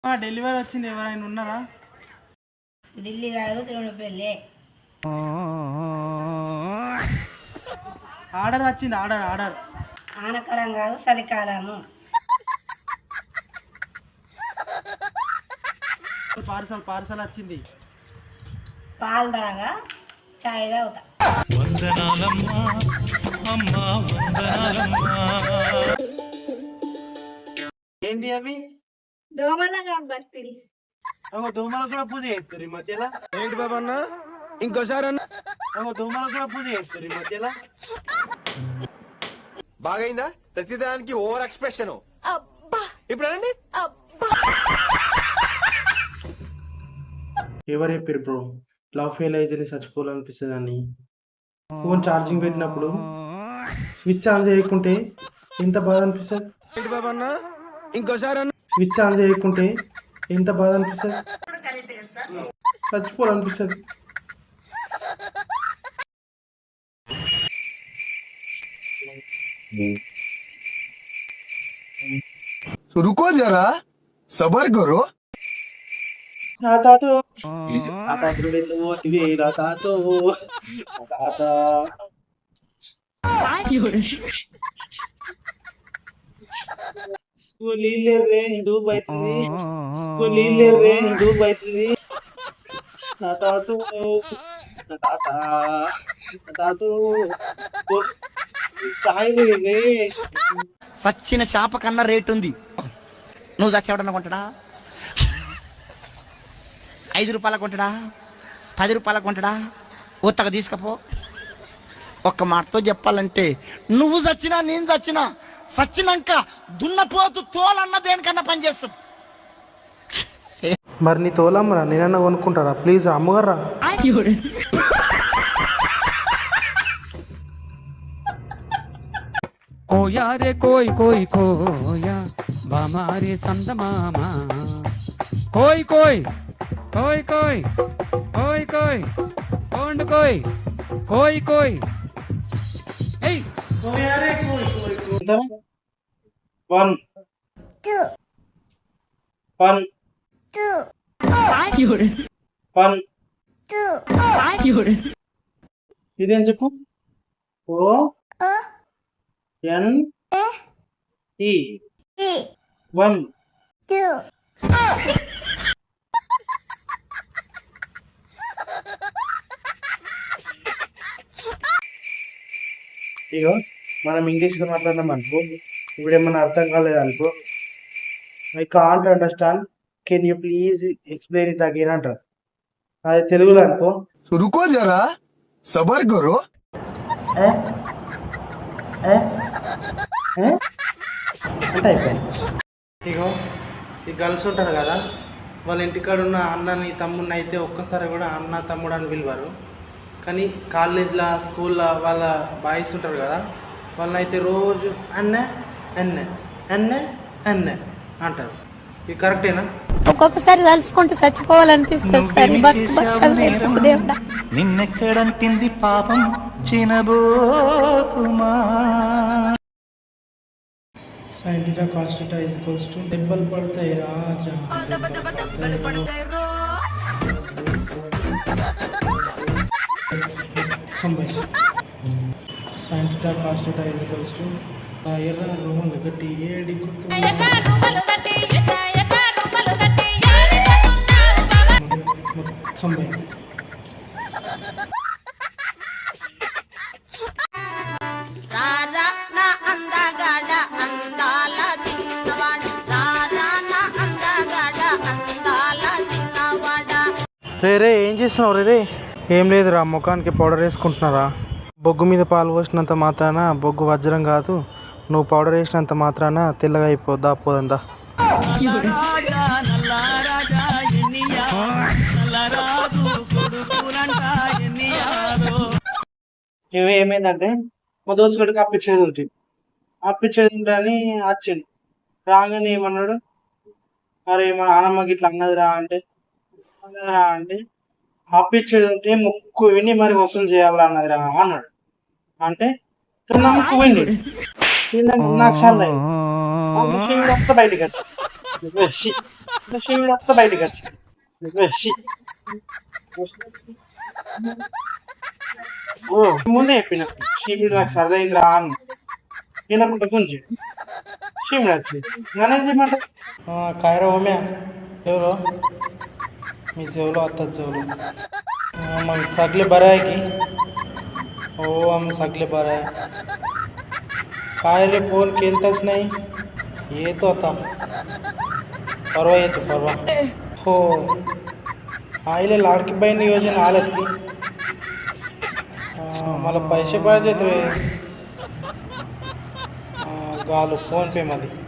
Delivery వచ్చింది, ఎవరైనా ఉన్నారా? ఢిల్లీ కాదు, తిరుమలపల్లి. ఆర్డర్ వచ్చింది, ఆర్డర్ ఆర్డర్. ఆనకాలం కాదు, చలికాలము. పార్సల్ పార్సల్ వచ్చింది. పాలు తాగా, చాయ్ తాగుతా. ఏంటి అవి? దోమలగా భక్తులు. దోమలు కూడా పూజ చేస్తారు ఈ మధ్యలో. ఏంటి బాబా అన్న, ఇంకోసారి అన్న. దోమలు కూడా పూజ చేస్తారు ఈ మధ్యలో. బాగైందా? ప్రతిదానికి ఓవర్ ఎక్స్ప్రెషన్. ఇప్పుడు అనండి. ఎవరు చెప్పారు బ్రో లవ్ ఫెయిల్ అయితే చచ్చిపోవాలనిపిస్తుంది అని? ఫోన్ ఛార్జింగ్ పెట్టినప్పుడు స్విచ్ ఆన్ చేయకుంటే ఎంత బాధ అనిపిస్తుంది? ఏంటి బాబా అన్న, ఇంకోసారి అన్న. స్విచ్ ఆన్ చేయకుంటే ఎంత బాధ అనిపిస్తుంది? చచ్చిపోవాలనిపిస్తుంది. रुको जरा, सबर करो. రాతాతో రాతాతో రాత కూలీలే రే డూబ్ అవుతుంది, కూలీలే రే డూబ్ అవుతుంది. రాతాతో రాతాతో సాయి రే. సచ్చిన చేప కన్నా రేటు ఉంది. నువ్వు చచ్చేవాడన్నా కొంటాడా? 5 రూపాయల కొంటాడా? 10 రూపాయల కొంటాడా? ఉత్తగా తీసుకపో. ఒక్క మాటతో చెప్పాలంటే నువ్వు చచ్చినా నేను చచ్చినా చచ్చినాక దున్నపోతు తోలన్న దేనికన్నా పని చేస్తాం. మరి నీ తోలమ్మరా, నేనన్నా కొనుక్కుంటారా? ప్లీజ్ అమ్మగారా. కోయా రే కోయ్ కోయ్ కోయా బామారే సందమామా కోయ్ కోయ్ కోయ్ కోయ్ కోయ్ కోయ్ కోండ్ కోయ్ కోయ్ కోయ్ ఏయ్ 1 1 1 ఇదేం చెప్పు. ఓ ఎన్ ఈ 1 ఇగో మనం ఇంగ్లీష్లో మాట్లాడినాం అనుకో, ఇప్పుడు ఏమన్నా అర్థం కాలేదనుకో, I can't understand, can you please explain it again అంటారు. అది తెలుగులో అనుకో, रुको जरा, सबर करो. అంటే అయిపోయింది. ఇగో ఈ గర్ల్స్ ఉంటారు కదా, వాళ్ళ ఇంటికాడ ఉన్న అన్నని తమ్ముడిని అయితే ఒక్కసారి కూడా అన్న తమ్ముడు అని పిలవరు. కానీ కాలేజ్లో స్కూల్లో వాళ్ళ బాయ్స్ ఉంటారు కదా, వాళ్ళనైతే రోజు అన్నే అన్నే అన్నే అన్నే అంటారు. ఇది కరెక్టేనా? ఒక్కొక్కసారి తలుచుకుంటూ చచ్చిపోవాలనిపిస్తుంది. నిన్నెక్కడంటింది పాపం చినబోకుమా. sin theta cos theta is equals to దెబ్బలు పడతాయి రాజా. sin theta cos theta is equals to ఎర్ర రూమలు గట్టి ఏడి మొత్తం పోయింది. రే రే ఏం చేస్తున్నావు? రే రే ఏం లేదురా, ముఖానికి పౌడర్ వేసుకుంటున్నారా? బొగ్గు మీద పాలు పోసినంత మాత్రాన బొగ్గు వజ్రం కాదు, నువ్వు పౌడర్ వేసినంత మాత్రాన తెల్లగా అయిపోద్దా? పోదందా. ఇవి ఏమైందంటే మా దోస్తుడికి అప్పిచ్చేది ఉంటుంది, అప్పిచ్చేది ఉంటుందని వచ్చింది. రాగానే ఏమన్నాడు, అరే మా నాన్నమ్మకి ఇట్లా అన్నదిరా అంటే అప్పిచ్చేది ఉంటే ముక్కు విని మరి వసూలు చేయాలా అన్నదిరా అన్నాడు. అంటే ముక్కు విండి నాకు చాలా బయటికి వచ్చి शिमिड आत्ता బయటికి వచ్చింది ముందే చెప్పిన షీమిడి నాకు సరదైందిరా అని వినకుండా గుంజి షీమిడి వచ్చింది నన్నేం చేయమంట కాయరా ఓమ్యా ఎవరో मी जेवलो आता जेवलो मग सगळे बरं आहे की हो आम्ही सगळे बरं आहे काय रे फोन केलताच नाही येतो आता परवा येतो परवा हो आईले लाडकी बहीण योजना आल्यात की मला पैसे पाहिजेत रे घालू फोन पे मध्ये